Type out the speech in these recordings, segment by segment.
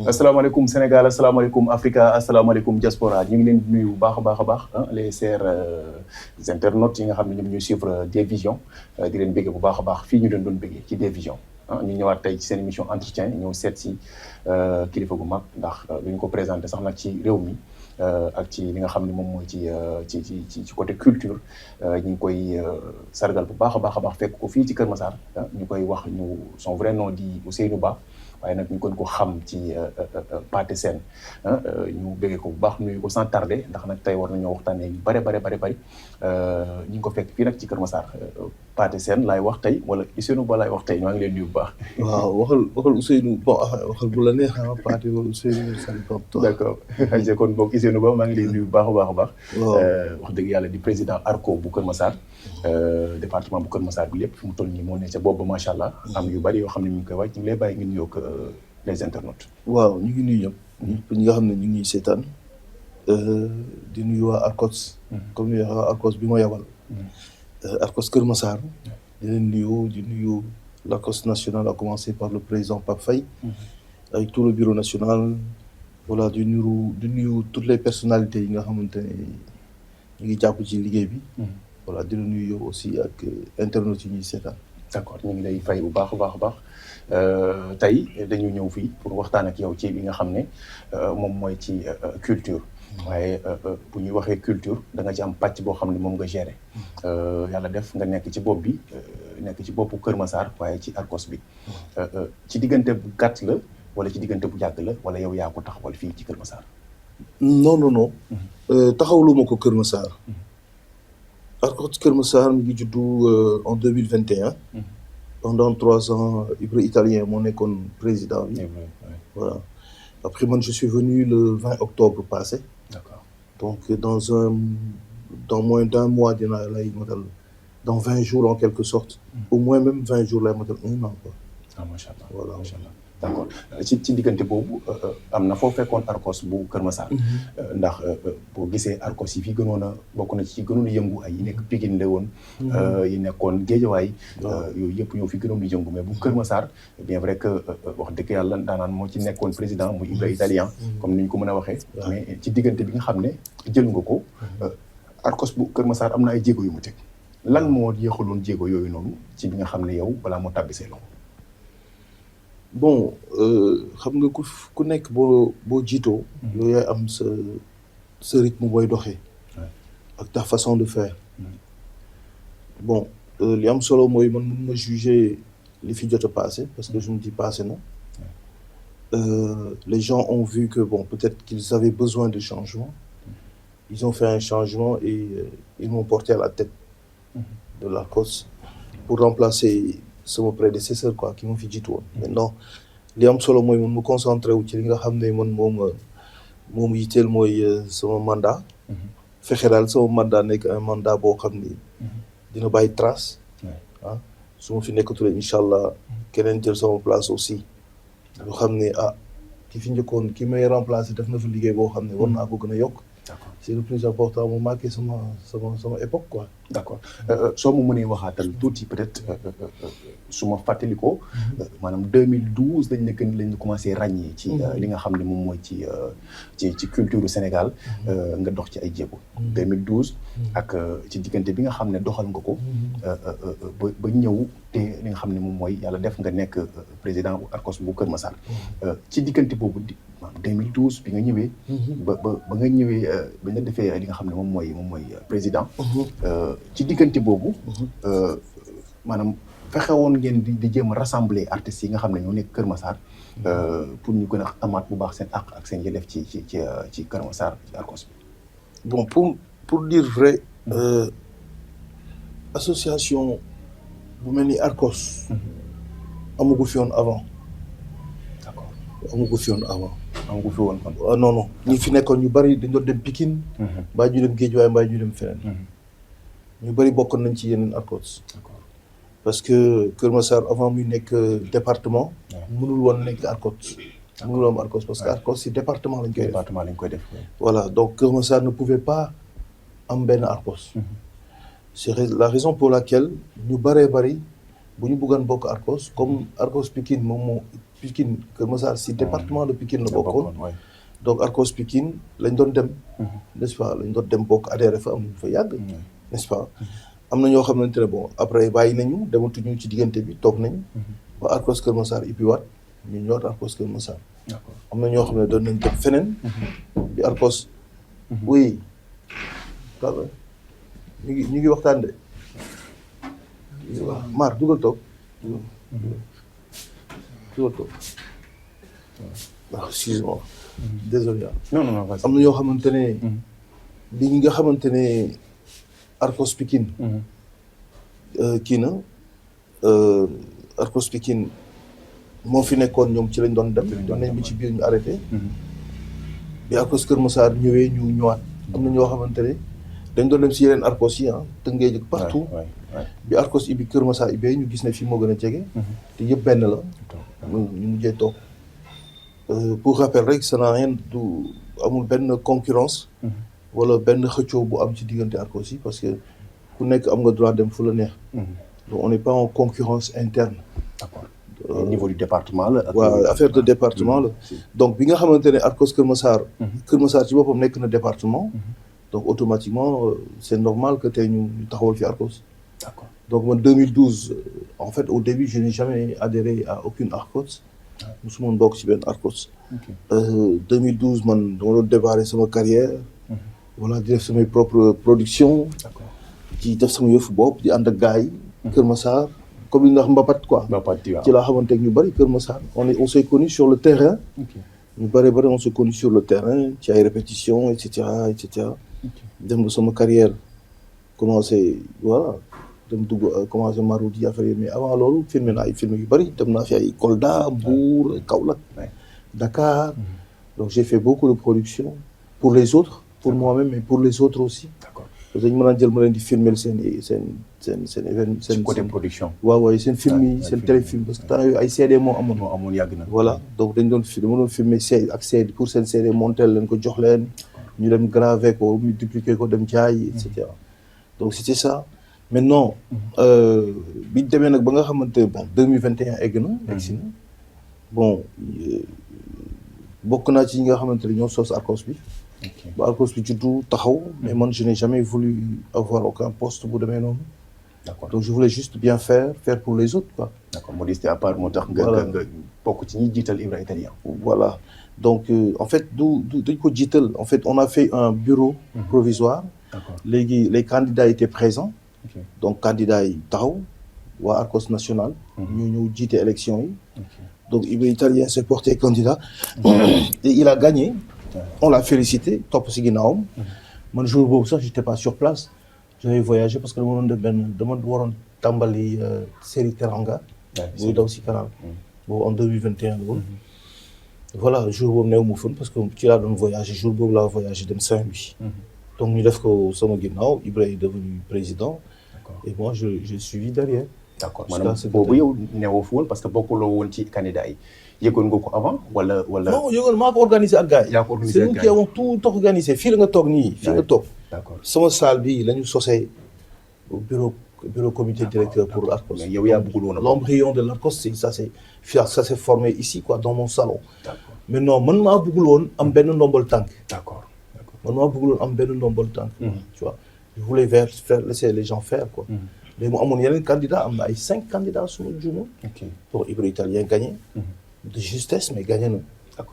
asalaamaaleykum Sénégal asalaamaaleykum Africa asalaamaaleykum diaspora ñu ngi leen di nuyu bu baax a baax les chers internautes yi nga xam ne ñoom ñooy suivre Dvision di leen béggee bu baax a baax fii ñu leen doon béggee ci Dvision ñu ñëwaat tey ci seen émission entretien ñëw seet si kilifa gu mag ndax lu ñu ko présenté sax nag ci réew mi ak ci li nga xam ne moom mooy ci côté culture ñu ngi koy sargal bu baax a baax fekk ko fii ci Kër Massar ñu koy wax ñu son vrai nom di Ousseynou Ba waaye nag ñu gën ko xam ci Pathé Sène ñu bëggee ko bu baax nuyu ko sans tarder ndax nag tey war nañoo waxtaanee yu bari ñu ngi ko fekk fii nag ci Kër Massar Pathé Sène laay wax tey wala Ousseynou Ba laay wax tey maa ngi leen nuyu bu baax. waaw waxal Ousseynou bon waxal bu la neex Pathé wala Ousseynou Sène comme d'accord kon boog Ousseynou Ba maa ngi leen nuyu bu baax a baax. wax dëgg yàlla di président ARCO bu Kër Massar département bu Kër Massar bi lépp fi mu toll nii moo ne ca boobu macha allah am yu bari yoo xam ne ñu ngi koy wàcc ñu ngi lay bàyyi ngeen nuyoo ak les internautes. waaw ñu ngi nuyu ñëpp ñi nga xam ne ñu ngi seetaan di nuyu waa ARCOS. comme ni waa ARCOS bi ma yabal. ARCOS Kër Massar. di leen nuyu di nuyu l'ARCOS national à commencer par le président Pape Faye. avec tout le bureau national. voilà di nuyu toutes les personnalités yi nga xamante ne ñu ngi jàpp ci liggéey bi. voilà di la nuyu yow aussi ak internautes yi ñuy seetaan. d'accord ñu ngi lay fay bu baax a baax tey dañu ñëw fii pour waxtaan ak yow ci li nga xam ne moom mooy ci culture. waaye bu ñuy waxee culture da nga ci am pàcc boo xam ne moom nga gérer. yàlla def nga nekk ci bopp bi nekk ci boppu Kër Massar waaye ci ARCOS bi. ci diggante bu gàtt la wala ci diggante bu yàgg la wala yow yaa ko taxawal fii ci Kër Massar. non. taxawaluma ko Kër Massar. ARCOS Kër Massar mi ngi juddu en 2021. pendant 3 ans Ibra Italien moo nekkoon président bi. voilà après man je suis venu le 20 octobre passé. d'accord donc dans moins d'1 mois dinaa lay matal dans 20 jours en quelque sorte. au moins même 20 jours lay matal 1 an quoi. macha allah voilà macha allah d'accord ci diggante boobu am na foo fekkoon ARCOS bu Kër Massar. ndax boo gisee ARCOS yi fi gënoon a bokk na ci gënoon a yëngu ay yi nekk Pikine la woon. yi nekkoon Guédiawaye. yooyu yëpp ñoo fi gënoon di yëngu mais bu Kër Massar bien vrai que wax dëgg yàlla daanaan moo ci nekkoon président muy Ibra Italien. comme ni ñu ko mën a waxee. mais ci diggante bi nga xam ne jël nga ko. ARCOS bu Kër Massar am na ay jéego yu mu teg. lan moo yéexaloon jéego yooyu noonu ci bi nga xam ne yow balaa moo tàbbisee loxo. bon xam nga ku nekk boo jiitoo yow yaay am sa rythme booy doxee ak ta façon de faire bon li am solo mooy man mun ma juger li fi jot a passé parce que je me dis passé na les gens ont vu que bon peut-être qu'ils avaient besoin de changement ils ont fait un changement et ils m'ont porté à la tête de l'ARCOS pour remplacer sama prédécesseur quoi ki ma fi jiitu woon maintenant li am solo mooy man mu concentré wu ci li nga xam ne man moom yitteel mooy sama mandat fexe daal sama mandat nekk un mandat boo xam ni dina bàyyi trace su ma fi nekkatulee incha allah keneen jël sama place aussi ñu xam ne ki fi njëkkoon ki may remplacer def na fa liggéey boo xam ne war naa ko gën a yokk. C'est le plus important mu marqué sama époque quoi. d'accord soo ma mënee waxaatal tuuti peut-être su ma fàttalikoo. maanaam 2012 lañ commencé ràññee. ci li nga xam ne moom mooy ci culture Sénégal. nga dox ci ay jéego. 2012. ak ci diggante bi nga xam ne doxal nga ko. ba ñëw te li nga xam ne moom mooy yàlla def nga nekk président bu ARCOS bu Kër Massar. ci diggante boobu 2012 bi nga ñëwee. ba nga ñëwee ba nga defee li nga xam ne moom mooy président. ci diggante boobu. maanaam fexe woon ngeen di jéem a rassembler artistes yi nga xam ne ñoo nekk Kër Massar. pour ñu gën a amaat bu baax seen àq ak seen yelleef ci Kër Massar ci ARCOS bi. bon pour dire vrai. association bu mel ni ARCOS. amagu fi woon avant. d'accord amagu fi woon avant. amagu fi woon kon. non ñi fi nekkoon ñu bari dañ doon dem Pikine. mbaa ñu dem Guédiawaye mbaa ñu dem feneen. ñu bari bokkoon nañ ci yeneen ARCOS. parce que Kër Massar avant muy nekk département. mënul woon nekk ARCOS. mënul woon ARCOS parce que ARCOS si département lañ koy def. voilà donc Kër Massar ne pouvait pas am benn ARCOS. c'est la raison pour laquelle ñu bari bu ñu bëggoon bokk ARCOS comme ARCOS Pikine moom moo Pikine Kër Massar si département de Pikine la bokkoon. ouais. Donc Arcos Pikine lañ doon dem. n'est-ce pas lañ doon dem bokk adhéré fa am nañu fa yàgg. n'est-ce pas am na ñoo xamante ne bon après bàyyi nañu dematuñu ci diggante bi toog nañu. ba Arcos Kër Massar ibbiwaat ñu ñëwaat Arcos Kër Massar. D'accord. am na ñoo xam ne doon nañ dem feneen. bi Arcos. oui. ñu ngi waxtaan de. waaw Mar dugal toog. dugal toog. waaw excuse-moi. désolé. non non vas-y. am na ñoo xamante ne. li nga xamante ne Arcos Pikine. kii na. Arcos Pikine moo fi nekkoon ñoom ci lañ doon dem. doon nañ bi ci biir ñu arrêté. bi Arcos Kër Massar ñëwee ñu ñëwaat. am na ñoo xamante ne dañ doon dem si yeneen Arcos yi Tëngéej partout. bi Arcos ibi Kër Massar ibee ñu gis ne fii moo gën a jege. te yëpp benn la. ñu mujjee toog. pour rappel rek ça n'a rien du amul benn concurrence. wala benn xëccoo bu am ci diggante Arcos yi parce que ku nekk am nga droit dem fu la neex. donc on n'est pas en concurrence interne. D'accord. Au niveau du département la. waaw affaire de département la. donc bi nga xamante ne Arcos Kër Massar. Kër Massar ci boppam nekk na département. donc automatiquement c'est normal que tey ñu taxawal fi Arcos. D'accord. donc man 2012 en fait au début je n'ai jamais adhéré à aucune Arcos. musuma bokk ci benn Arcos. 2012 man dama doon démarrer sama carrière. voilà di def samay propre production. D'accord. ci def sama yëfu bopp di ànd ak gars yi. Kër Massar comme li ñu wax Mbapat quoi. Mbapat ci laa xamante ne ñu bëri Kër Massar on s'est connus sur le terrain. ñu bëri on s'est connus sur le terrain ci ay répétitions et cetera et cetera. dem ba sama carrière commencé voilà dem dugg commencé Marodi affaire yi mais avant loolu filmé naa ay film yu bëri dem naa fi ay Kolda Mbour Kaolack Dakar. donc j'ai fait beaucoup de production pour les autres pour moi-même mais pour les autres aussi. D'accord. parce que dañu mën a jël ma leen di filmer seen événement seen côté production. waaw seen film yi seen téléfilm parce que temps yooyu ay CD moo amoon yàgg na. voilà donc dañ doon dama doon filmer CD ak CD pour seen CD montel leen ko jox leen ñu dem graver ko multiplier ko dem jaay et cetera donc c'était ça maintenant biñ demee nag ba nga xamante bon 2021 egg na egsi na bon bokk naa ci ñi nga xamante ne ñoo sos Arcos bi ba Arcos bi juddu taxaw mais man je n'ai jamais voulu avoir aucun poste bu demee noonu. D'accord. Donc je voulais juste bien faire pour les autres quoi. D'accord modestie à part moo tax nga bokk ci ñi jiital Ibra Italien. Voilà donc en fait dañ ko jiital en fait on a fait un bureau provisoire. D'accord. Léegi les candidats étaient présents. Okay. Donc candidats yi taxaw waa Arcos national. ñu ñëw jiite élection yi. Okay. Donc Ibra Italien s'est porté candidat. Et il a gagné. On l'a félicité topp si ginnaawam. man jour boobu sax j'étais pas sur place. j'avais voyagé parce que dama waroon tàmbali série Teranga. buy daw si canal. boobu en 2021 la woon. voilà jour boobu néew mu fën parce que ci laa doon voyagé jour boobu laa voyagé dem Saint-Louis. donc ñu def ko sama ginnaaw Ibrahima est devenu président. et moi j'ai suivi derrière. d'accord maanaam boobu yow neewoo fi woon parce que bokkuloo woon ci candidat yi. yëgoon nga ko avant wala. non yëgoon maa ko organisé ak gars yi. yaa ko organisé ak gars yi c'est nous qui avons tout organisé fii la nga toog nii. fii nga toog. d'accord sama salle bi la ñu sosee bureau comité directeur pour Arcos. mais yow yaa bëggul woon l'embryon de l'Arcos ça s'est formé ici quoi dans mon salon. d'accord mais non man maa bëggul woon am benn ndombol tànk. d'accord man maa bëggul woon am benn ndombol tànk. tu vois je voulais laisser les gens faire quoi. mais mu amoon yeneen candidats am na ay 5 candidats suma juuma. pour Ibra Italien gagné. de justesse mais gagné na.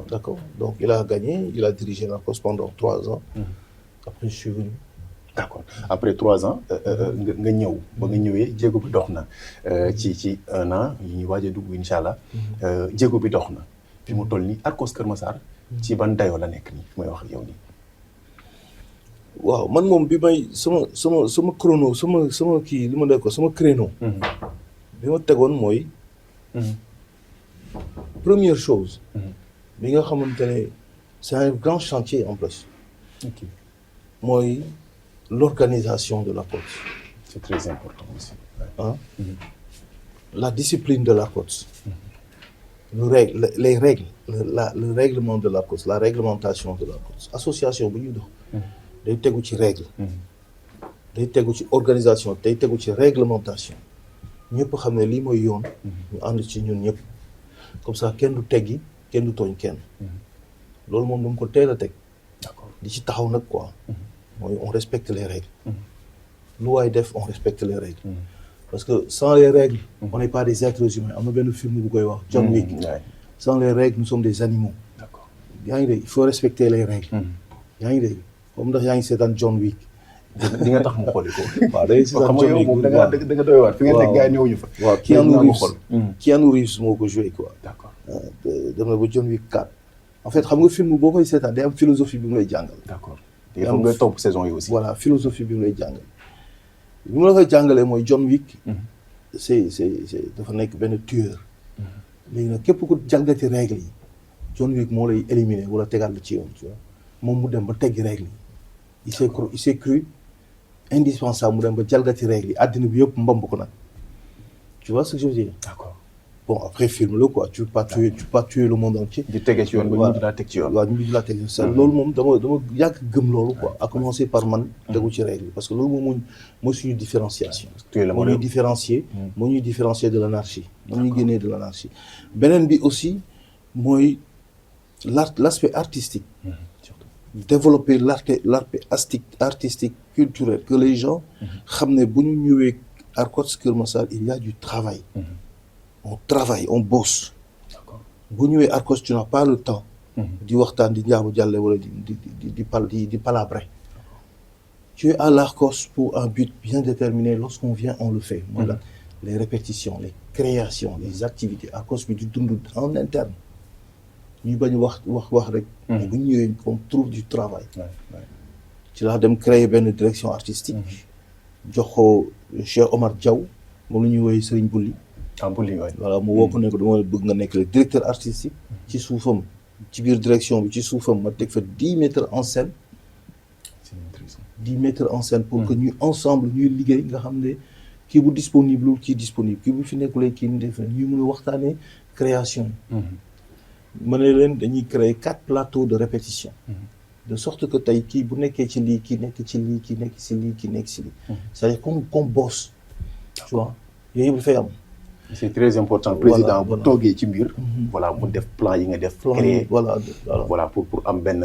d'accord donc il a gagné il a dirigé l'Arcos pendant 3 ans. après je suis venu. d'accord après 3 ans nga ñëw ba nga ñëwee jéego bi dox na ci 1 an yi ñuy waaj a dugg incha allah jéego bi dox na fi mu toll nii Arcos Kër Massar ci ban dayoo la nekk nii fi may wax ak yow nii. waaw man moom bi may sama chrono sama kii li ma def ko sama créneau. bi ma tegoon mooy. première chose. bi nga xamante ne c'est un grand chantier en plus. mooy l'organisation de l'Arcos. c'est très important aussi. La discipline de l'Arcos. Les règles le règlement de l'Arcos la réglementation de l'Arcos association bu ñuy dox. day tegu ci règle. day tegu ci organisation day tegu ci réglementation. ñëpp xam ne lii mooy yoon. ñu ànd ci ñun ñëpp. comme ça kenn du teggi kenn du tooñ kenn loolu moom dama ko teel a teg d'accord di ci taxaw nag quoi mooy on respecte les règles lu waay def on respecte les règles parce que sans les règles on n'est pas des êtres humains am na benn film bu koy wax John Wick sans les règles nous sommes des animaux d'accord yaa ngi dégg il faut respecter les règles yaa ngi dégg comme ndax yaa ngi seetaan John Wick di nga tax mu xooli ko waaw day seetaan John Wick da nga doy waar fi nga nekk gars yi ñëwuñu fa waaw Keanu Reeves moo ko joué quoi d'accord dem na ba John Wick 4 en fait xam nga film boo koy seetaan day am philosophie bi mu lay jàngal d'accord il faut nga topp saison yi aussi voilà philosophie bi mu lay jàngal bi mu la koy jàngalee mooy John Wick c'est dafa nekk benn tueur léegi nag képp ku jalgati règle yi John Wick moo lay éliminer wala tegal la ci yoon tu vois moom mu dem ba teggi règle yi il s'est cru indispensable mu dem ba jalgati règle yi àddina bi yëpp mbamb ko nag tu vois ce que je veux dire d'accord bon après film la quoi tu peux pas tuer le monde entier di tege ci yoon ba ñu di laa teg ci yoon waaw ñu di laa teg ci yoon loolu moom dama yàgg gëm loolu quoi à commencer par man tegu ci règle parce que loolu moom mooy suñu différenciation moo ñuy différencier de l'anarchie moo ñuy génnee de l'anarchie beneen bi aussi mooy l'aspect artistique développer l'aspect artistique culturel que les gens xam ne bu ñu ñëwee Arcos Keur Massar il y a du travail on travaille on bosse bu ñëwee Arcos tu n'as pas le temps di waxtaan di njaabu jàlle wala di palabrer tu es à l'Arcos pour un but bien déterminé lorsqu'on vient on le fait mooy la les répétitions les créations les activités Arcos bi di dund en interne ñu bañ wax rek bu ñu ñëwee on trouve du travail ci laa dem créer benn direction artistique jox ko Cheikh Omar Diaw moom la ñuy woowee Serigne Bulli voilà mu woo ko ne ko dama bëgg nga nekk le directeur artistique ci suufam ci biir direction bi ci suufam ma teg fa 10 metteurs en scène 10 metteurs en scène pour que ñu ensemble ñuy liggéey nga xam ne kii bu disponible kii bu fi nekkulee kii ñu def ñuy mën a waxtaanee création ma ne leen dañuy créer 4 plateaux de répétition de sorte que tey kii bu nekkee ci lii kii nekk ci lii kii nekk ci lii kii nekk ci lii c'est-à-dire qu'on bosse tu vois yooyu yëpp dafay am c'est très important président bu toogee ci mbir voilà mu def plan yi nga def créer voilà pour am benn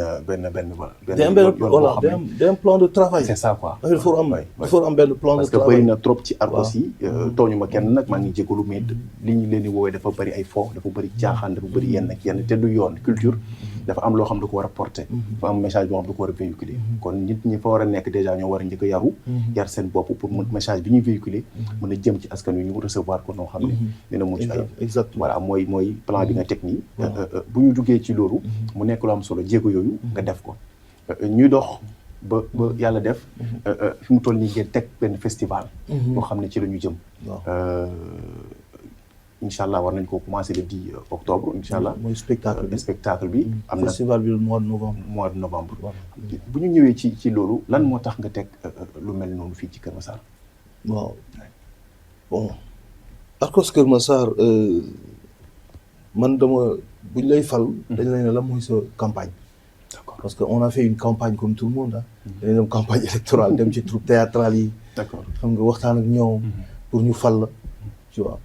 plan de travail c'est ça quoi il faut am benn plan de travail parce que bëri na trop ci Arcos yi tooñu ma kenn nag maa ngi jégalu mais li ñu leen di woowee dafa bëri ay fo dafa bëri caaxaan dafa bëri yenn ak yenn te du yoon culture dafa am loo xam da ko war a porter dafa am message boo xam da ko war a véhiculer kon nit ñi fa war a nekk déjà ñoo war a njëkk a yaru yar seen bopp pour mu message bi ñuy véhiculer mën a jëm ci askan wi ñu recevoir ko noo xam ne dina mucc ayib exactement voilà mooy plan bi nga teg nii bu ñu duggee ci loolu mu nekk lu am solo jéego yooyu nga def ko ñuy dox ba yàlla def fi mu toll nii ngeen teg benn festival boo xam ne ci la ñu jëm incha allah war nañ ko commencer le 10 octobre incha allah mooy spectacle bi am na festival bi le mois de novembre bu ñu ñëwee ci loolu lan moo tax nga teg lu mel noonu fii ci Keur Massar waaw bon Arcos Keur Massar man buñ lay fal dañ lay ne la mooy sa campagne d'accord parce que on a fait une campagne comme tout le monde dañu dem campagne électorale dem ci troupe théâtrale yi d'accord xam nga waxtaan ak ñoom pour ñu fal la tu vois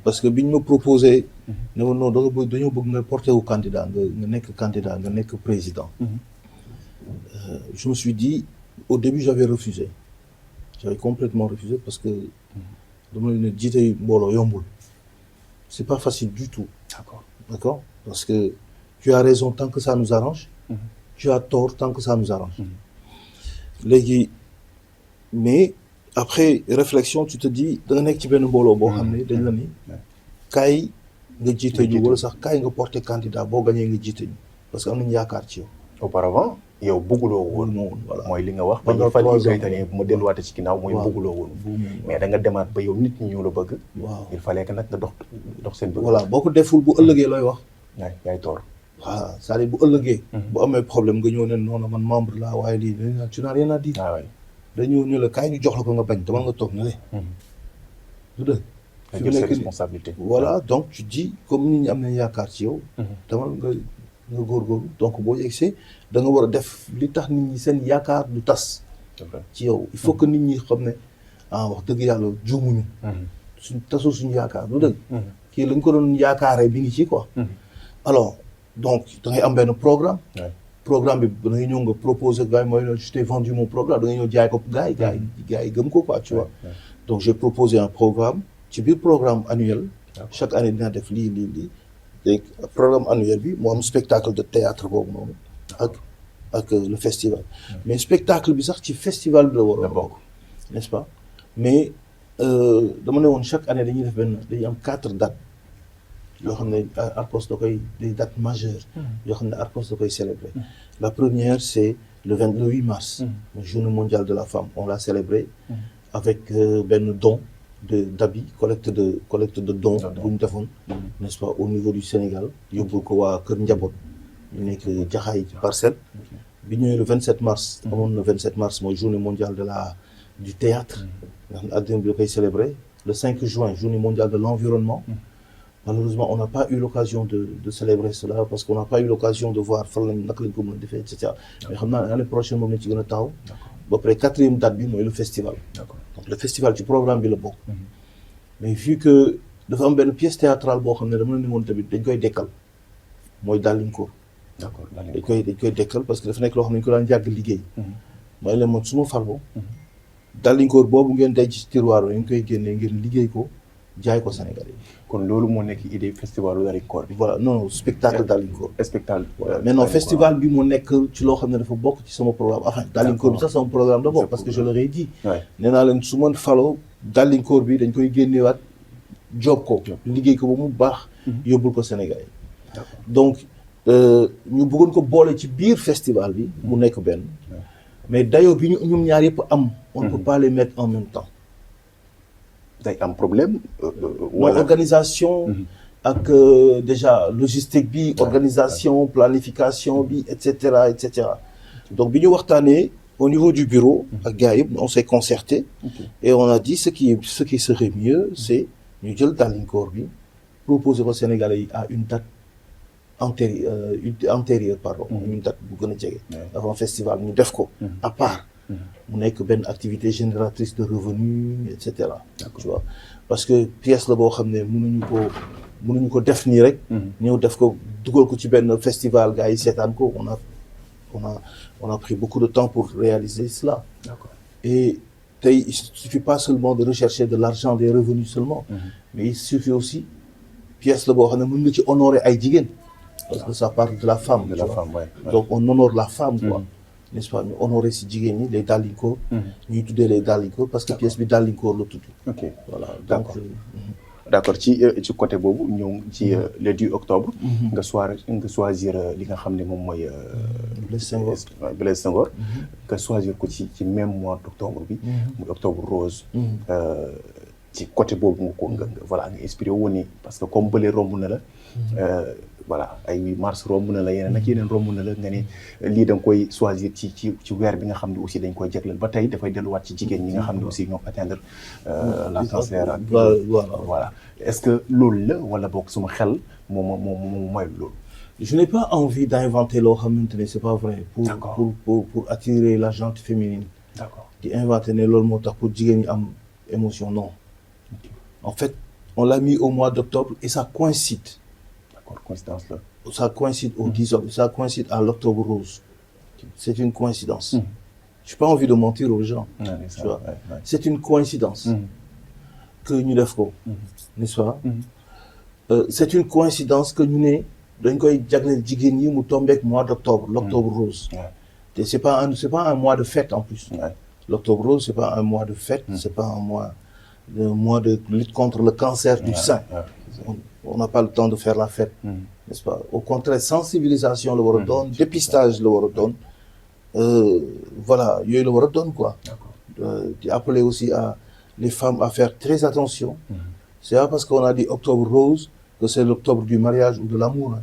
parce que biñ ma proposé ne ma non dañoo bëgg nga porté wu candidat nga nekk président je me suis dit au début j'avais complètement refusé parce que dama leen ne jiite mbooloo yombul c'est pas facile du tout d'accord parce que tu as raison tant que ça nous arrange tu as tort tant que ça nous arrange léegi mais après réflexion tu te dis da nga nekk ci benn mbooloo boo xam ne dañ la ni kaay nga jiite ñu wala sax kaay nga porter candidat boo gañee nga jiite ñu parce que am nañu yaakaar ci yow auparavant yow bëgguloo woon voilà mooy li nga wax ba ñu fal Ibrahima bu ma delluwaate ci ginnaaw mooy bëgguloo woon mais da nga demaat ba yow nit ñi ñoo la bëgg waaw il fallait que nag nga dox seen bëgg voilà boo ko deful bu ëllëgee looy wax yaay toor voilà c'est-à-dire bu ëllëgee bu amee problème nga ñëw ne noonu man membre laa waaye lii tu n'as rien à dire dañoo ne la kaay ñu jox la ko nga bañ dama nga toog na le du dëgg fi mu nekk responsabilité voilà donc tu dis comme nit ñi am nañ yaakaar ci yow demal nga góorgóorlu donc boo yegsee da nga war a def li tax nit ñi seen yaakaar du tas ci yow il faut que nit ñi xam ne wax dëgg yàlla juumuñu suñ tasul suñu yaakaar du dëgg kii lañ ko doon yaakaaree bi ngi ci quoi. Alors donc da ngay am benn programme. programme bi da ngay ñëw nga proposer gars yi mooy je t'ai vendu mon programme da ngay ñëw jaay ko gars yi gëm ko quoi tu vois. donc j'ai proposé un programme ci biir programme annuel. chaque année dinaa def lii. donc programme annuel bi moo am spectacle de théâtre boobu noonu ak le festival. mais spectacle bi sax ci festival bi la war a bokk. n'est-ce pas mais dama ne woon chaque année dañuy am 4 dates yoo xam ne Arcos da koy des dates majeures yoo xam ne Arcos da koy célébrer. la première c'est le 8 mars. journée mondiale de la femme on l'a célébré avec benn don d'habits collecte de dons bu ñu defoon n'est-ce pas au niveau du Sénégal yóbbul ko waa Kër Njaboot ñu nekk Jaxaay ci Parcelles bi ñëwee le 27 mars amoon le 27 mars mooy journée mondiale du théâtre nga xam ne adduna bi da koy célébrer le 5 juin journée mondiale de l'environnement. Malheureusement, on n'a pas eu l'occasion de célébrer cela parce qu'on n'a pas eu l'occasion de voir fan lañ naka lañ ko mën a defee et cetera. mais xam naa l'année prochaine moom lañ ci gën a taxaw. ba pare 4e date bi mooy le festival. donc le festival ci programme bi la bokk. mais vu que dafa am benn pièce théâtrale boo xam ne dama la ne woon tamit dañ koy dekkal mooy Dallinkoor. d'accord dañ koy dekkal parce que dafa nekk loo xam ne ñu ko daan yàgg liggéey. mooy leen man su ma farbo. Dallinkoor boobu ngeen denc ci tiroir yi ñu koy génnee ngeen liggéey ko. jaay ko Sénégal yi. kon loolu moo nekk idée festivalu Dallinkoor bi. voilà non spectacle Dallinkoor. spectacle voilà mais non festival bi moo nekk ci loo xam ne dafa bokk ci sama programme enfin Dallinkoor bi sax sama programme la bokk parce que je leur ai dit. nee naa leen su ma faloo Dallinkoor bi dañ koy génneewaat job ko. liggéey ko ba mu baax. yóbbul ko Sénégal yi. donc ñu bëggoon ko boole ci biir festival bi. mu nekk benn. mais dayoo bi ñu ñoom ñaar yëpp am. on ne peut pas les mettre en même temps. day am problème. mooy organisation. ak déjà logistique bi organisation planification bi et cetera et cetera. donc bi ñu waxtaanee au niveau du bureau. ak gars yëpp on s'est concerté. et on a dit ce qui serait mieux c'est ñu jël Dallinkoor bi proposer ko Sénégalais yi à une date antérieure pardon. une date bu gën a jege. avant festival ñu def ko. à part. mu nekk benn activité génératrice de revenus et cetera. tu vois parce que pièce la boo xam ne mënuñu ko def nii rek. ñëw def ko dugal ko ci benn festival gars yi seetaan ko on a pris beaucoup de temps pour réaliser cela. D'accord. Et tey il suffit pas seulement de rechercher de l'argent des revenus seulement. mais il suffit aussi pièce la boo xam ne mën nga ci honorer ay jigéen. parce que ça parle de la femme. donc on honore la femme quoi. n'est-ce pas ñu honorer si jigéen ñi les Dallinkoor. ñuy tuddee les Dallinkoor parce que pièce bi Dallinkoor la tudd. ok voilà donc. d'accord ci côté boobu ñëw ci le 10 octobre. nga choisir li nga xam ne moom mooy. Blaise Senghor. nga choisir ko ci même mois d'octobre bi. muy octobre rose. ci côté boobu nga inspiré wu ni parce que comme bële romb na la. voilà ay 8 mars romb na la yeneen ak yeneen romb na la nga ni lii da nga koy choisir ci weer bi nga xam ne aussi dañ koy jagleel ba tey dafay delluwaat ci jigéen ñi nga xam ne aussi ñoo atteindre la cancer ak voilà est-ce que loolu la wala boog suma xel moom mooy loolu. je n'ai pas envie d'inventer loo xamante ne c'est pas vrai. pour attirer la gente féminine. d'accord di inventer ne loolu moo tax pour jigéen ñi am émotion non. en fait on l'a mis au mois d'octobre et ça coïncide. coïncidence là. Ça coïncide au 10 octobre, ça coïncide à l'octobre rose. C'est une coïncidence. Je n'ai pas envie de mentir aux gens. Tu vois. C'est une coïncidence que ñu def ko. N'est-ce pas? C'est une coïncidence que ñu ne dañ koy jagleel jigéen ñi mu tombeek mois d'octobre, l'octobre rose. Et c'est pas un mois de fête en plus. L'octobre rose, c'est pas un mois de fête, c'est pas un mois de lutte contre le cancer du sein. On n'a pas le temps de faire la fête, n'est-ce pas? Au contraire, sensibilisation la war a doon, dépistage la war a doon, voilà, yooyu la war a doon quoi. Di appeler aussi les femmes à faire très attention. C'est pas parce qu'on a dit octobre rose que c'est l'octobre du mariage ou de l'amour.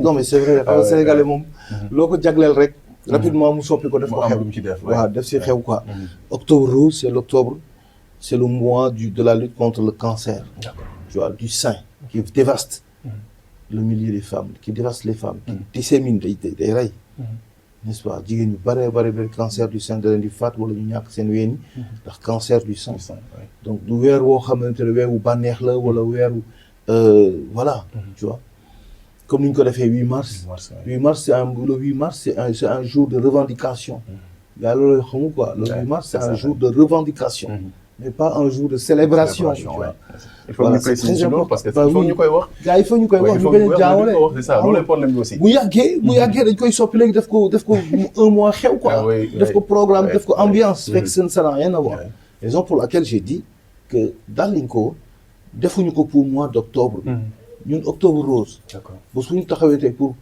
Non mais c'est vrai, parce que Sénégalais moom loo ko jagleel rek rapidement mu soppi ko def ko xew. waaw def si xew quoi. Octobre rose, c'est le mois de la lutte contre le cancer. Tu vois, du sein qui dévaste le milieu des femmes, qui dévaste les femmes, qui dissémine day rey, n'est-ce pas? jigéen ñu bare cancer du sein da leen di faat wala ñu ñàkk seen ween yi ndax cancer du sein. donc du weer woo xamante ne weeru bànneex la wala weeru Voilà, tu vois. Comme ni ñu ko defee 8 mars. 8 mars le 8 mars c'est un jour de revendication. yaa loolu xamu quoi le 8 mars c'est un jour de revendication. mais pas un jour de célébration. tu vois. il faut ñu préciser loolu parce que il faut ñu koy wax. gars il faut ñu koy wax ñu bañ a jaawale. c'est ça loolu lay problème bi aussi. bu yàggee dañ koy soppi léegi def ko un mois xew quoi. def ko programme def ko ambiance. fekk ça n'a rien à voir. raison pour laquelle j'ai dit que Dalinko defuñu ko pour mois d'octobre. ñun octobre rose. d'accord ba suñu taxawee tey pour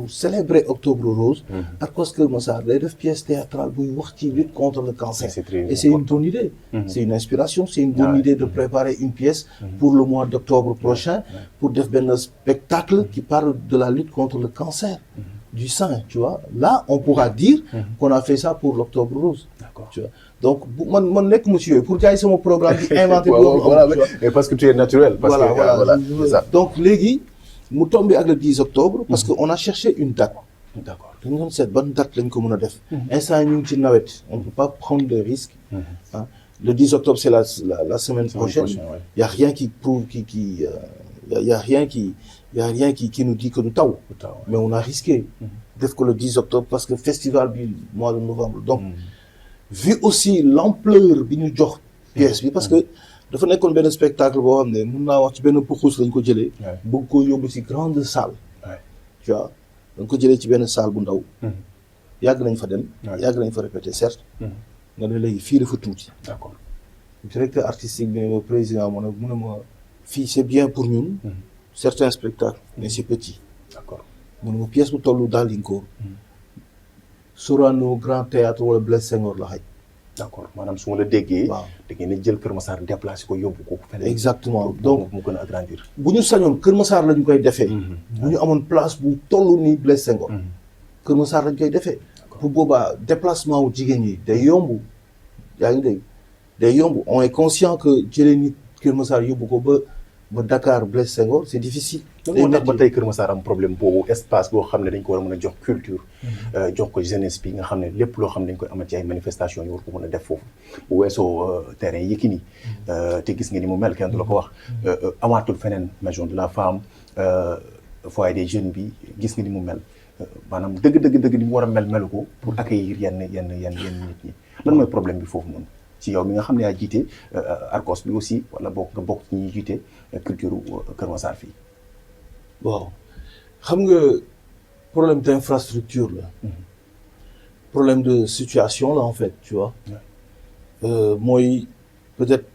célébrer octobre rose. Arcos Keur Massar day def pièce théâtrale buy wax ci lutte contre le cancer. et c'est une bonne idée. c'est une inspiration c'est une bonne idée de préparer une pièce. pour le mois d'octobre prochain. pour def benn spectacle qui parle de la lutte contre le cancer. du sein tu vois là on pourra dire. qu'on a fait ça pour l'octobre rose. d'accord tu vois donc man nekk monsieur yooyu pour jaay sama programme bi inventé. voilà mais parce que tu es naturel. parce que voilà c'est ça. donc léegi. mu tombé ak le 10 octobre. parce que on a cherché une date. d'accord dañu doon seet ban date lañ ko mën a def. instant yi ñu ngi ci nawet. on ne peut pas prendre de risques. ah le 10 octobre c'est la semaine prochaine. il y a rien qui prouve il y a rien qui nous dit que du taw. mais on a risqué. def ko le 10 octobre parce que festival bi mois de novembre donc. vu aussi l'ampleur bi ñu jox pièce bi parce que. dafa nekkoon benn spectacle boo xam ne mun naa wax ci benn puxus lañ ko jëlee. bëgg ko yóbbu ci grande salle. tu vois dañ ko jëlee ci benn salle bu ndaw. yàgg nañ fa dem. yàgg nañ fa répéter certes. nga ne léegi fii dafa tuuti. d'accord directeur artistique bi ne président mu ne ma fii c'est bien pour ñun. certains spectacles mais c'est petit. d'accord mu ne ma pièce bu tollu Dalinko. Sorano Grand Théâtre wala Blaise Senghor la xaj. d'accord maanaam su ma la déggee. waaw da ngeen a jël Kër Massar déplacé ko yóbbu ko. exactement donc mu gën a agrandir. bu ñu sañoon Kër Massar lañu koy defee. bu ñu amoon place bu toll nii Blaise Senghor. Kër Massar lañ koy defee. pour boobaa déplacement wu jigéen ñi day yomb. yaa ngi dégg day yomb on est conscient que jëlee nit Kër Massar yóbbu ko ba Dakar Blaise Senghor c'est difficile. moo tax ba tey Kër Massar am problème boobu espace boo xam ne dañ ko war a mën a jox culture. jox ko jeunesse bi nga xam ne lépp loo xam ne dañ koy amal ci ay manifestations ñu war ko mën a def foofu. bu weesoo terrain Yékini te gis nga ni mu mel kenn du la ko wax. amaatul feneen maison de la femme foyer des jeunes bi gis nga ni mu mel maanaam dëgg ni mu war a melu ko pour accueillir yenn nit ñi lan mooy problème bi foofu noonu. ci yow mi nga xam ne yaa jiite Arcos bi aussi wala nga bokk ci ñuy jiite culture Kër Massar fii. waaw xam nga problème d'infrastructure la. problème de situation là en fait tu vois. mooy peut-être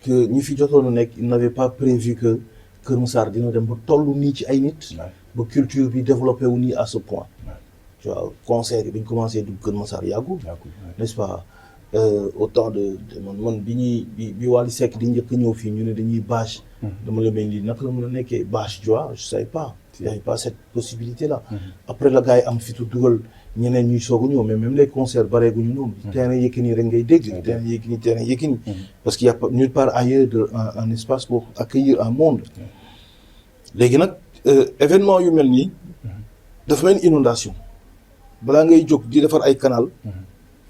que ñi fi jotoon a nekk ils n'avaient pas prévu que Kër Massar dina dem ba tollu nii ci ay nit. ba culture bi développé wu nii à ce point. tu vois concert yi bi ñu commencé dugg Kër Massar yàggul. n'est-ce pas. autant de man bi Wally Seck di njëkk ñëw fii ñu ne dañuy bâche. dama la mel ni naka la mën a nekkee bâche tu vois je savais pas. il y avait pas cette possibilité là. après la gars yi am fitu dugal ñeneen ñuy soog a ñëw mais même les concerts bareeguñu noonu. terrain Yékini rek ngay dégg. terrain Yékini. parce qu'il y a nulle part ailleurs un espace pour accueillir un monde. léegi nag événement yu mel nii. dafa mel inondation balaa ngay jóg di defar ay canal.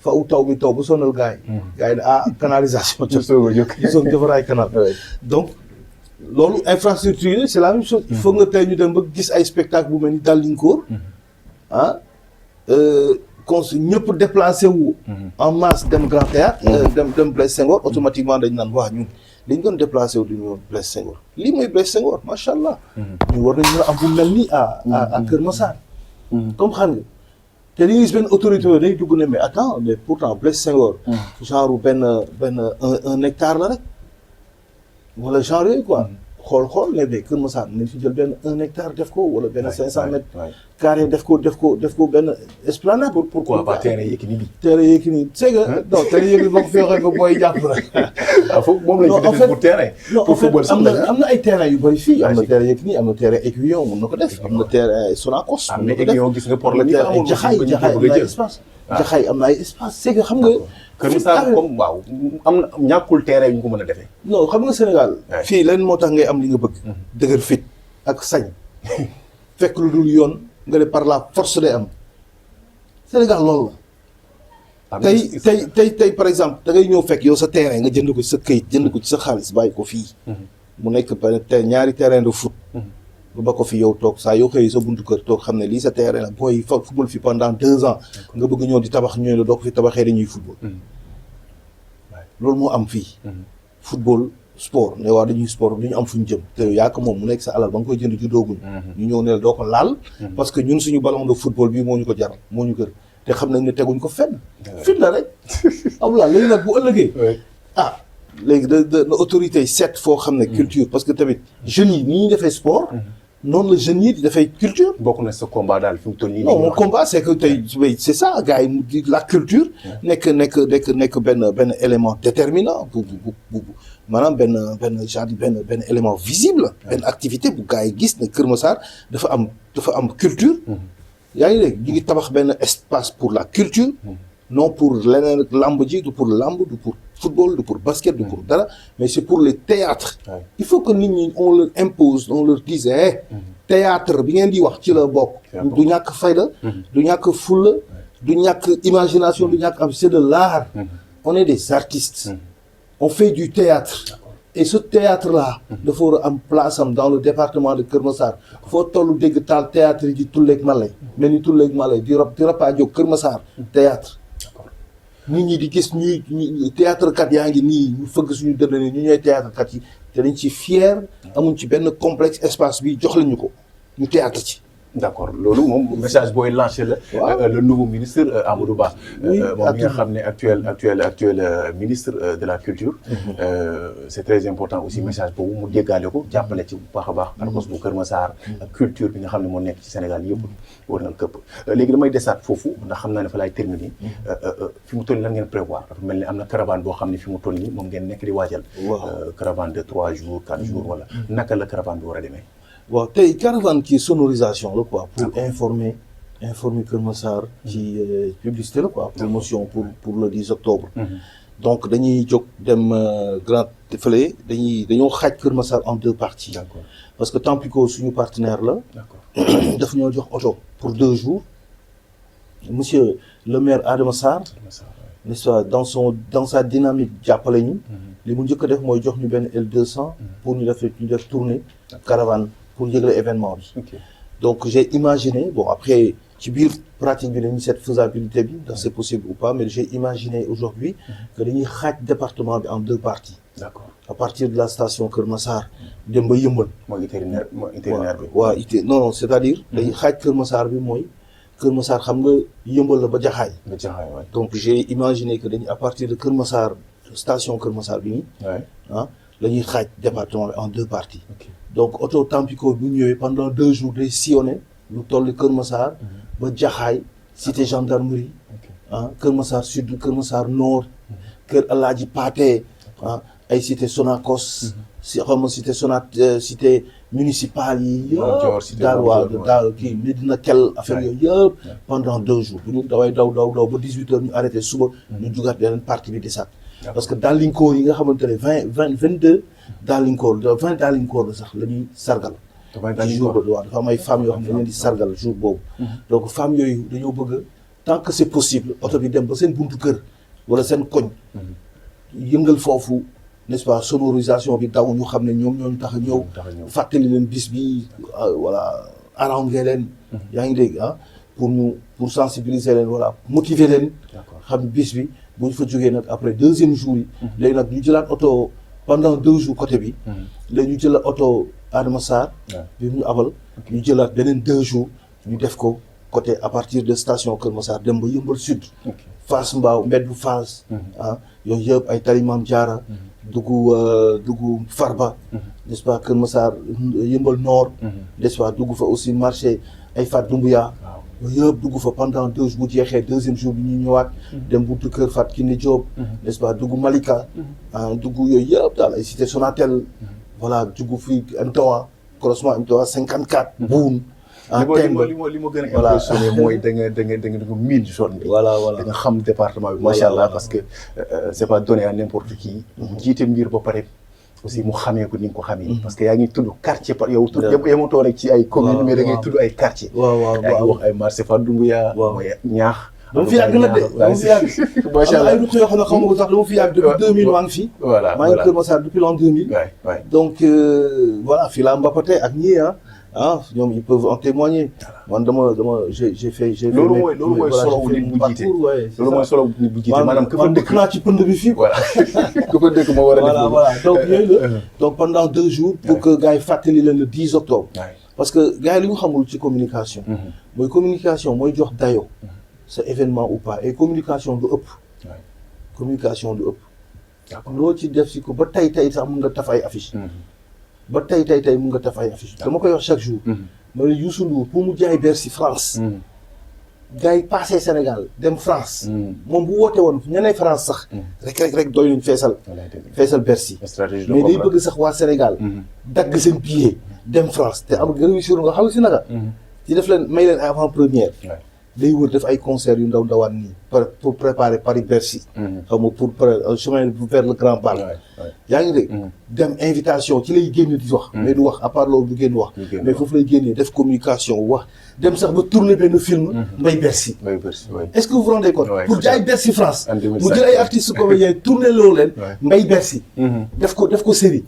faaw taw bi taw ba sonal gars yi. gars yi canalisation. ñu soog defar ay canal. donc loolu infrastructure c'est la même chose. il faut nga tey ñu dem ba gis ay spectacle bu mel ni Dalinko. ñëpp déplacé wu. en masse dem Grand Théâtre. dem Blaise Senghor automatiquement dañ naan waa ñun dañ doon déplacé wu di ñëw Blaise Senghor lii mooy Blaise Senghor macha allah. ñu war nañu mën a am bu mel nii à Kër Massar. comme xam nga. te li ñuy gis benn autorité yooyu day dugg ne mais attends mais pourtant Blaise Senghor. genre un hectare la rek. wala genre yooyu quoi. xool ne mais Kër Massar nañ fi jël benn 1 hectare def ko wala benn 500 mètres carrés def ko benn esplanade. pourquoi pas terrain Yékini bi. terrain Yékini c'est que non terrain Yékini boo ko fi waxee nga booy jàpp rek. foofu moom lañ fi def pour terrain. pour football sax am na ay terrain yu bëri fii. am na terrain Yékini am na terrain Aiguillon mun na ko def. am na terrain Sonacos. am na Aiguillon gis nga problème yi amul Jaxaay am na ay espace. Jaxaay am na ay espace c'est que xam nga. Kër Massar comme waaw am na ñàkkul terrain yu ñu ko mën a defee. non xam nga Sénégal. fii leen moo tax ngay am li nga bëgg. dëgër fit ak sañ. fekk lu dul yoon nga ne par la force day am. Sénégal loolu la. tey par exemple da ngay ñëw fekk yow sa terrain nga jënd ko ci sa këyit jënd ko ci sa xaalis bàyyi ko fii. mu nekk ñaari terrain de foot. bu ba ko fi yow toog saa yoo xëyee sa buntu kër toog xam ne lii sa terrain la booy football fi pendant 2 ans nga bëgg ñëw di tabax ñooy la doo ko fi tabaxee dañuy football. loolu moo am fii. football sport ne waa dañuy sport du ñu am fu ñu jëm te yaa ko moom mu nekk sa alal ba nga koy jënd ci dooguñ ñu ñëw ne la doo ko laal. parce que ñun suñu ballon de football bi moo ñu ko jaral moo ñu kër te xam nañ ne teguñ ko fenn. fit la rek amulaa léegi nag bu ëllëgee. léegi na autorité yi seet foo xam ne culture parce que tamit jeunes yi ni ñuy defee sport. noonu la jeunes yi di dafay culture. bokk na sa combat daal fi mu toll nii. non mon combat c'est que tey c'est ça gars yi la culture. nekk benn élément déterminant bu maanaam benn élément visible. benn activité bu gars yi gis ne Kër Massar dafa am culture. yaa ngi dégg ñu ngi tabax benn espace pour la culture. non pour leneen lamb ji du pour lamb du pour football du pour basket du pour dara mais c'est pour les théâtres. il faut que nit ñi on leur impose on leur dise théâtre bi ngeen di wax ci la bokk. du ñàkk fayda. du ñàkk fulla du ñàkk imagination du ñàkk am c'est de l'art. on est des artistes. on fait du théâtre. et ce théâtre là. dafa war a am place am dans le département de Kër Massar. foo tollu dégg taal théâtre yi di tulleeg malay mel ni tulleeg malay di rapaajo Kër Massar théâtre. nit ñi di gis ñuy théâtre kat yaa ngi nii ñu fëgg suñu dënn ni ñu ñooy théâtre kat yi te dañ ci fier amuñ ci benn complexe espace bi jox lañu ko ñu théâtre ci. d'accord loolu moom message booy lancé la. le nouveau ministre Amadou Ba. moom mi nga xam ne actuel ministre de la culture. c'est très important aussi message boobu mu déggaale ko jàppale ci bu baax a baax. arcos bu Kër Massar ak culture bi nga xam ne moo nekk ci Sénégal yëpp war na këpp. léegi damay desaat foofu ndax xam naa ne fa laay terminer. fi mu toll nii lan ngeen prévoir dafa mel ni am na caravane boo xam ne fi mu toll nii moom ngeen nekk di waajal. caravane de 3 jours 4 jours wala naka la caravane bi war a demee. waaw tey caravane ci sonorisation la quoi pour informer Kër Massar ci publicité la quoi promotion pour le 10 octobre. donc dañuy jóg dem grand fële dañoo xaaj Kër Massar en 2 parties. D'accord. parce que Tampico suñu partenaire la. D'accord. daf ñoo jox oto pour 2 jours. monsieur le maire Adama Sarr. n'est-ce pas dans sa dynamique jàppale ñu. li mu njëkk a def mooy jox ñu benn L200. pour ñu def tournée caravane. pour yëgle événement bi. donc j'ai imaginé bon après ci biir pratique bi dañuy seet faisabilité bi ndax c'est possible ou pas mais j'ai imaginé aujourd'hui que dañuy xaaj département bi en 2 parties. D'accord. à partir de la station Kër Massar dem ba Yëmbal. mooy itinéraire bi. waaw non c'est-à-dire dañuy xaaj Kër Massar bi mooy Kër Massar xam nga Yëmbal la ba Jaxaay. ba Jaxaay waay. donc j'ai imaginé que dañuy à partir de Kër Massar station Kër Massar bi nii. la ñuy xaaj département bi en 2 parties. donc auto Tampico bu ñëwee pendant 2 jours day sillonné lu toll Kër Massar ba Jaxaay cité gendarmerie Kër Massar sud Kër Massar nord Kër Alaaji Paate ay cité Sonacos cité municipale yi yëpp daal kii Medina Kell affaire yooyu yëpp pendant 2 jours bu ñu daway daw ba 18 heures ñu arrêté suba ñu jugaat beneen partie bi di sat parce que daalinkoor yi nga xamante ne 22 daalinkoor 20 daalinkoor la sax la ñuy sargal ci jour boobu waaw dafa am ay femmes yoo xam ne dañ leen di sargal jour boobu donc femmes yooyu dañoo bëgg tant que c'est possible oto bi dem ba seen buntu kër wala seen koñ yëngal foofu n'est-ce pas sonorisation bi daw ñu xam ne ñoom ñooñu tax a ñëw fàttali leen bis bi voilà arranger leen yaa ngi dégg pour sensibiliser leen voilà motiver leen xam bis bi bu ñu fa jógee nag après 2e jour yi léegi nag ñu jëlaat oto pendant 2 jours côté bi léegi ñu jëlaat oto Adama Sarr bi ñu abal ñu jëlaat beneen 2 jours ñu def ko côté à partir de station Kër Massar dem ba Yëmbal Sud Fass Mbao mbeddu Fass yooyu yëpp ay Talimam Diarra dugg Farba n'est-ce pas Kër Massar Yëmbal Nord n'est-ce pas dugg fa aussi marché ay Fat Doumbouya yooyu yëpp dugg fa pendant 2 jours bu jeexee 2e jour bi ñu ñëwaat dem buntu kër Fat Kiné Diop n'est-ce pas dugg Malika dugg yooyu yëpp daal ay cité Sonatel voilà dugg fii M3 croisement M3 54 buun li ma gën a impressionné mooy da nga miin zone bi voilà da nga xam département bi macha allah parce que c'est pas donné à n'importe qui mu jiite mbir ba pare aussi mu xamee ko ni nga ko xamee parce que yaa ngi tudd quartier par yow tudd yëpp yematoo rek ci ay commune mais da ngay tudd ay quartier yaa ngi wax ay marché Fat Doumbouya mooy ñaax dama fi yàgg nag de dama fi yàgg. macha allah am na ay ruq yoo xam ne xaw ma ko sax dama fi yàgg depuis 2000 maa ngi fi. voilà maa ngi Kër Massar depuis l'an 2000. donc voilà fii laa mbapate ak ñii ñoom ils peuvent en témoigner. man j'ai fait. loolu mooy solo wu nit bu jiite loolu mooy solo wu nit bu jiite maanaam ka fa dëkk naa ci pënd bi fii. voilà ka fa dëkk moo war a def. voilà donc yooyu la. donc pendant 2 jours. pour que gars yi fàttali leen le 10 octobre. parce que gars yi li ñu xamul ci communication. mooy communication mooy jox dayo sa événement ou pas et communication du ëpp. communication du ëpp. loo ci def si ko ba tey sax mun nga taf ay affiche. ba tey mun nga taf ay affiche. dama koy wax chaque jour. ma ne Youssou Ndour pour mu jaay Bercy France. gars yi passé Sénégal dem France. moom bu woote woon ñeneen France sax. rek doy nañ feesal Bercy. mais day bëgg sax waa Sénégal. dagg seen billet dem France te am réussir nga xam si naka. ci def leen may leen avant première. day wër def ay concert yu ndawaan nii pour préparer Paris Bercy. xam nga pour chemin vers le Grand Bal. yaa ngi dégg. dem invitation ci lay génn di wax. mais du wax à part loolu du génn wax. mais foofu lay génnee def communication wax dem sax ba tourner benn film. Mbaye Bercy. est-ce que vous vous rendez compte. pour jaay Bercy France. mu jël ay artistes comédiens tourner loolu leen. Mbaye Bercy. def ko série.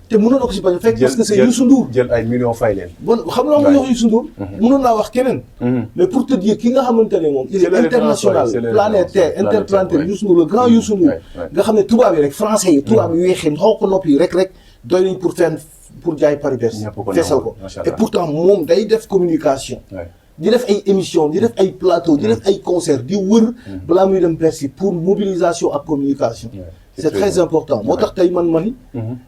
te mënoon na ko si bañ a fekk parce que c'est Youssou Ndour. jël ay millions fay leen. bon xam nga ma wax Youssou Ndour. mënoon naa wax keneen. mais pour te dire ki nga xamante ne moom. il est international planétaire interplanétaire Youssou Ndour le grand Youssou Ndour. nga xam ne tubaab yi rek français yi tubaab yi weexee xonq nopp yi rek doy nañ pour jaay Paris Bercy. feesal ko et pourtant moom day def communication. di def ay émissions di def ay plateau di def ay concerts di wër. balaa muy dem Bercy pour mobilisation ak communication. c'est très important moo tax tey man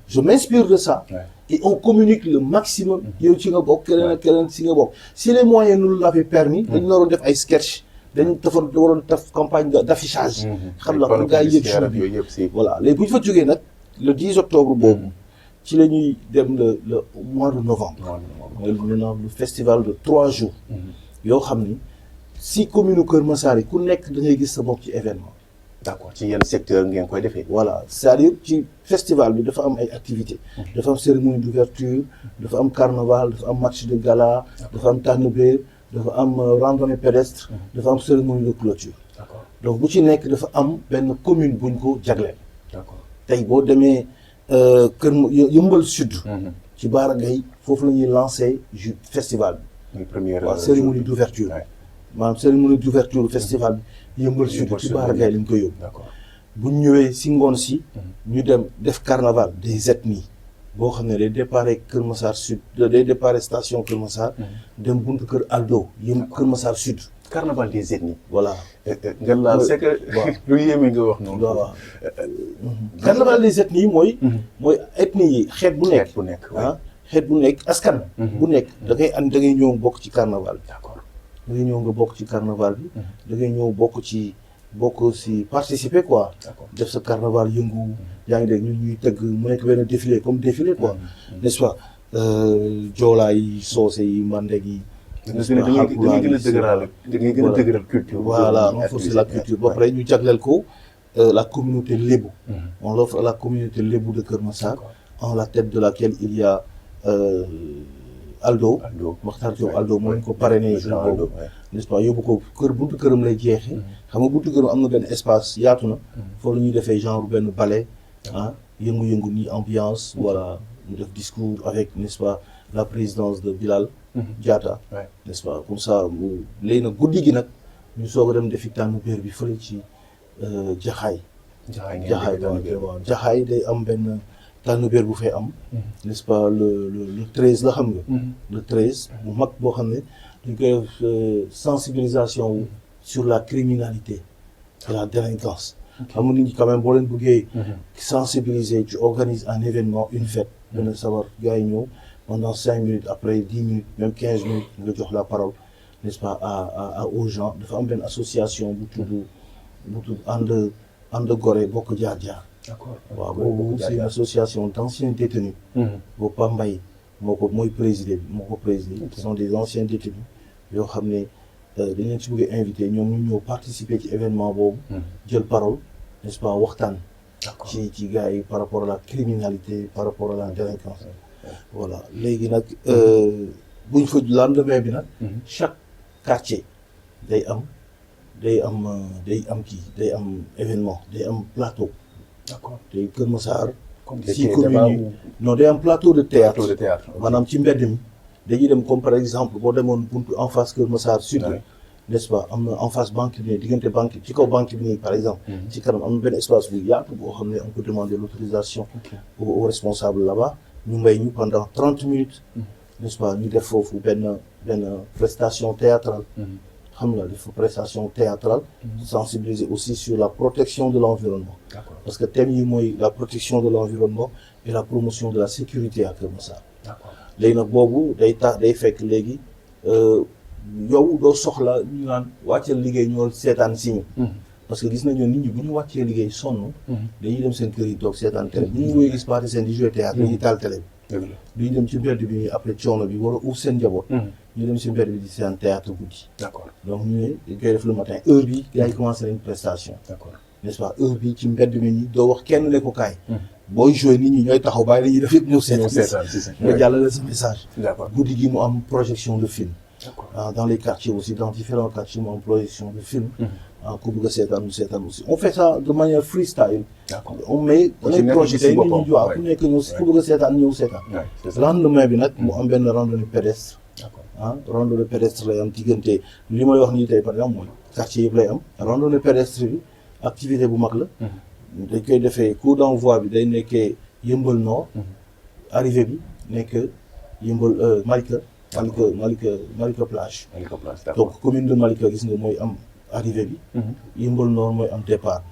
je m'inspire de ça. et on communique le maximum. yow ci nga bokk keneen ak keneen si nga bokk si les moyens nous l'avaient permis. dañu waroon def ay sketch. dañu waroon def campagne d'affichage. xam nga pour gars yi yëg jour bi voilà léegi bu ñu fa jógee nag le 10 octobre boobu. ci la ñuy dem le mois de novembre. maintenant le festival de 3 jours. yoo xam ni si commune Kër Massar yi ku nekk da ngay gis sa bopp ci événement. d'accord ci yenn secteur ngeen koy defee. voilà c'est-à-dire ci festival bi dafa am ay activités. dafa am cérémonie d'ouverture dafa am carnaval dafa am match de gala. dafa am tànnbéer dafa am randonnée pédestre. dafa am cérémonie de clôture. d'accord donc bu ci nekk dafa am benn commune buñ ko jagleel. d'accord tey boo demee Kër Yëmbal Sud. ci Baara Gaye foofu la ñuy lancer festival bi. muy première cérémonie d'ouverture. maanaam cérémonie d'ouverture festival bi. Yëmbal Sud ci Baara Gaye lañ koy yóbbu. d'accord bu ñu ñëwee si ngoon si. ñu dem def carnaval des ethnies. boo xam ne day déparé Kër Massar Sud day déparé station Kër Massar. dem buntu Kër Aldo Kër Massar Sud. carnaval des ethnies. voilà. nga laal c'est que. lu yéeme nga wax noonu. waaw carnaval des ethnies mooy ethnie yi xeet bu nekk. xeet bu nekk askan. bu nekk da ngay ñëw bokk ci carnaval bi. d'accord da ngay ñëw nga bokk ci carnaval bi. da ngay ñëw bokk ci participer quoi. def sa carnaval yëngu. yaa ngi dégg ñuy tëgg mu nekk benn défilé comme défilé quoi. n'est-ce pas joolaa yi soose yi mandeg yi. da ngay gën a dëgëral culture. voilà renforcer la culture ba pare ñu jagleel ko la communauté lébu. on l'offre à la communauté lébu de Kër Massar. en la tête de laquelle il y a Aldo. Makhtar Diop Aldo moo ñu ko parrainé jour boobu. n'est-ce pas yóbbu ko buntu këram lay jeexee. xam nga buntu këram am na benn espace yaatu na. foofu la ñuy defee genre benn ballet. yëngu-yëngu ni ambiance. voilà ñu def discours avec n'est-ce pas la présidence de Bilal. Diatta. n'est-ce pas comme ça léegi nag guddi gi nag ñu soog a dem defi tànnbéer bi fële ci Jaxaay. Jaxaay day am benn tànnbéer bu fay am. n'est-ce pas le 13 la xam nga. le 13 bu mag boo xam ne dañ koy sensibilisation sur la criminalité et la délinquance. xam nga nit ñi quand même boo leen bëggee. sensibiliser tu organises un événement une fête. dana sabar gars yi ñëw. pendant 5 minutes après 10 minutes même 15 minutes nga jox la parole n'est-ce pas aux gens dafa am benn association bu tudd ànd Gorée bokk jaar-jaar. d'accord waaw boobu c'est une association d'anciens détenus. boobu Pa Mbaye mooy présider ce sont des anciens détenus yoo xam ne dañ leen si bëgg a invité ñoom ñu ñëw participer ci événement boobu. jël parole n'est-ce pas waxtaan. ci gars yi par rapport à la criminalité par rapport à la délinquance. voilà léegi nag buñ fa lendemain bi nag. chaque quartier day am day am événement day am plateau. d'accord tey Kër Massar. comme si commune non day am plateau de théâtre. maanaam ci mbedd mi. dañuy dem comme par exemple boo demoon buntu en face Kër Massar sud. n'est-ce pas am na en face banque bi diggante banque ci kaw banque bi nii par exemple. ci kanam am na benn espace bu yaatu boo xam ne on peut demander l'autorisation au responsable là-bas ñu mbay ñu pendant 30 minutes. n'est-ce pas ñu def foofu benn prestation théâtrale. xam nga def prestation théâtrale. sensibiliser aussi sur la protection de l'environnement. parce que thème yi mooy la protection de l'environnement et la promotion de la sécurité à Kër Massar. léegi nag boobu day fekk léegi. yow doo soxla ñu naan wàcceel liggéey ñoo seetaan si ñu. parce que gis nañu nit ñi bu ñu wàccee liggéey sonn. dañuy dem seen kër yi toog seetaan télé. ñu ngi koy gis parti seen di jouer théâtre dañuy taal télé bi. duñu dem ci mbedd bi après coono bi wala uuf seen njaboot. ñu dem ci mbedd bi di seetaan théâtre guddi. d'accord donc ñu ne dañ koy def le matin heure bi gars yi commencé nañ prestation. d'accord n'est-ce pas heure bi ci mbedd mi ñi doo wax kenn ne ko kaay. booy joué nit ñi ñooy taxaw bàyyi la ñuy def yëpp ñëw seetaan. nga jàllale sa message. d'accord guddi gi mu am projection de film. dans les quartiers aussi, dans différents quartiers, en projection de films, en couple de seetaan aussi. On fait ça de manière freestyle. On met projeté nit ñi jox ku nekk ñëw ku bëgg a seetaan ñëw seetaan. lendemain bi nag mu am benn randonnée pédestre. randonnée pédestre lay am diggante li may wax nii tey par exemple mooy quartier yëpp lay am. randonnée pédestre bi activité bu mag la. dañ koy defee coup d'envoi bi day nekkee Yëmbal Nord. arrivée bi nekk Yëmbal Malika plage. donc commune de Malika gis nga mooy am arrivée bi. Yëmbal Nord mooy am départ.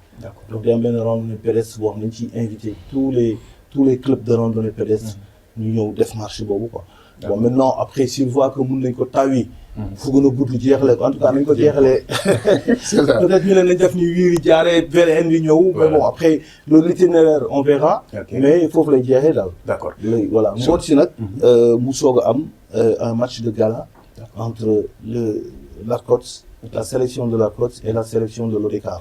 donc day am benn randonnée pédestre boo xam ne dañ ciy invité tous les clubs de randonnée pédestre. ñu ñëw def marche boobu quoi. bon maintenant après s'il voit que mun nañ ko tawi. fu gën a gudd jeexalee ko en tout cas nañ ko jeexalee. peut-être ñu ne nañ def ni wiiri jaaree VDN bi ñëw. mais bon après l'itinéraire on verra. mais foofu lay jeexee daal. d'accord léegi voilà mu si nag. mu soog a am un match de gala. entre l'ARCOS, la sélection de l'ARCOS et la sélection de l'ODCAV.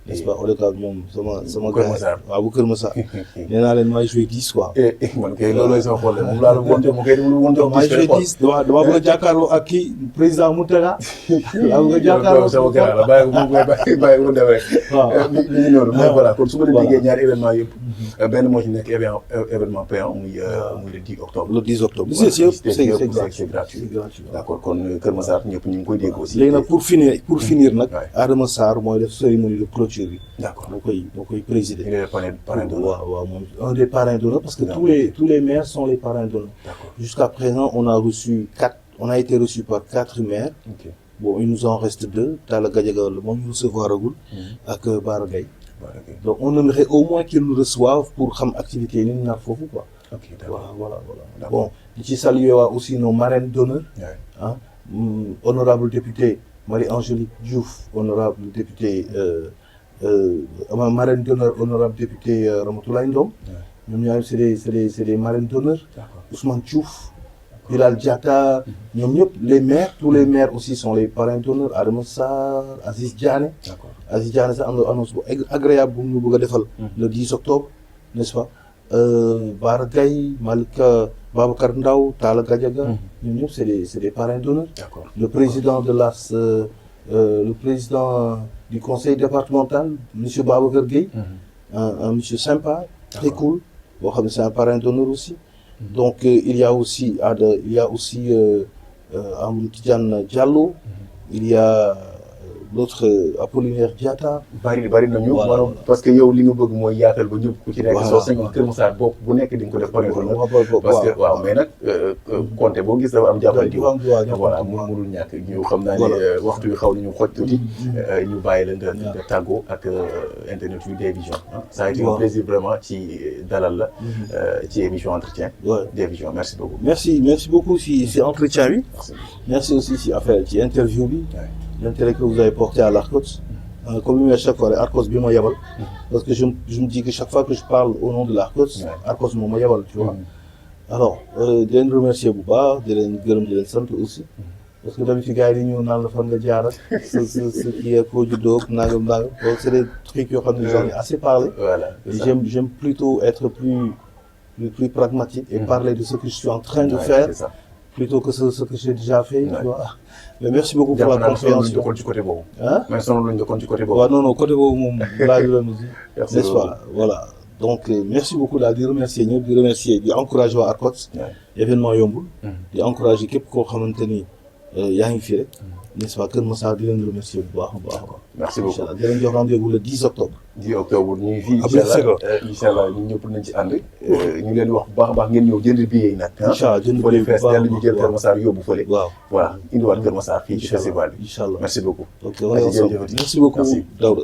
n'est-ce pas ODCAV ñoom sama gars waaw bu Kër Massar. nee naa leen maay joué 10 quoi. man kay loolooy sama problème moom laa la wonte mu koy wonte. maay joué 10 dama bëgg a jàkkaarloo ak kii président Mountaga. daa bëgg a jàkkaarloo sama gars la bàyyi mu dem rek. waaw li ñu noonu mooy voilà kon su ma la déggee ñaari événement yëpp. benn moo ci nekk événement payant muy le 10 octobre. le 10 octobre c'est gratuit. d'accord kon Kër Massar ñëpp ñu ngi koy dégg aussi. léegi nag pour finir nag. Adama Sarr mooy def cérémonie de clôture. D'accord. moo koy présider. Il est parrain d'honneur. waaw moom un des parrains d'honneur parce que tous les maires sont les parrains d'honneur. Jusqu'à présent on a été reçu par 4 maires. Bon il nous en reste 2 Talla Gadiaga la moom ñu recevoir agul ak Bara Gaye. Donc on aimerait au moins qu'ils nous reçoivent pour xam activité yi ni ñu nar foofu quoi. Voilà. Bon di ci saluer waa aussi nos marraines d'honneur. Honorable député Marie-Angélique Diouf, honorable député marraine d'honneur, honorable député Ramatoulaye Ndom. ñoom ñaar c'est des marraines d'honneur. Ousmane Diouf, Bilal Diatta, ñoom ñëpp les maires, tous les maires aussi sont les parrains d'honneur. Adama Sarr, Aziz Diané. Aziz Diané sax am na annonce bu agréable bu ñu bëgg a defal. le 10 octobre, n'est-ce pas? Bara Gaye, Malika Babacar Ndaw, Talla Gadiaga, ñoom ñëpp c'est des parrains d'honneur. Le président de le président du conseil départemental, monsieur Babacar Gueye, un monsieur sympa, très cool, boo xam ne c'est un parrain d'honneur aussi. Donc il y a aussi Amadou Tidiane Diallo, il y a l'autre Apollinaire Diatta. bari nañu. maanaam parce que yow li nga bëgg mooy yaatal ba ñëpp ku ci nekk. soo sañoon Kër Massar bopp bu nekk di nga ko def parrain d'honneur. parce que waaw mais nag compté boo gis dafa am jàppale jiw. voilà mënul ñàkk ñu xam naa ne waxtu wi xaw nañu xoj tuuti. ñu bàyyi la nga tàggoo ak internet yu Des Visions. ça a été un plaisir vraiment ci dalal la. ci émission entretien. Des Visions merci beaucoup. merci beaucoup si entretien bi. merci aussi ci interview bi. L'intérêt que vous avez porté à l'ARCOS. Comme à chaque fois, l'ARCOS bien moi yabal. Parce que je me dis que chaque fois que je parle au nom de l'ARCOS, ARCOS moi yabal, tu vois. Alors, de les remercier bu baax, de leen gërëm di leen sant aussi. Parce que d'habitude gars yi ñëw naan la fan nga jaar ak ce qui est ko juddoo nangam. Donc c'est des trucs yoo xam ne j'en ai assez parlé. Voilà. J'aime plutôt être plus pragmatique et parler de ce que je suis en train de faire. plutôt que ce que j'ai déjà fait. Ouais. Tu vois. Mais merci beaucoup pour la jàpp naa ne sonal luñ compréhension. jokkoon ci côté boobu. Hein? mais sonal luñ jokkoon ci côté boobu. Ouais, non, côté boobu moom laaj la ñu Merci n'est-ce beaucoup. pas? Voilà. Donc, merci beaucoup daal di remercier ñëpp di remercier di encourager waa ARCOT. Ouais. événement yombul. di encourager képp koo xamante ni yaa ngi fi rek. n'est-ce pas Kër Massar di leen remercier bu baax a baax a baax. merci beaucoup Inch'Allah di leen jox rendez-vous le 10 octobre. 10 octobre ñu ngi fii Après, c'est incha allah ñun ñëpp nañ ci ànd. ñu ngi leen di wax bu baax a baax ngeen ñëw jënd billet yi nag. Inch'Allah jënd fële billet bu fees baax a dell ñu jël baax. Kër Massar yóbbu fële. waaw voilà indiwaat Kër Massar fii ci Inch'Allah, festival bi. Inch'Allah. merci beaucoup. ok on est ensemble. Merci beaucoup Merci. Daouda.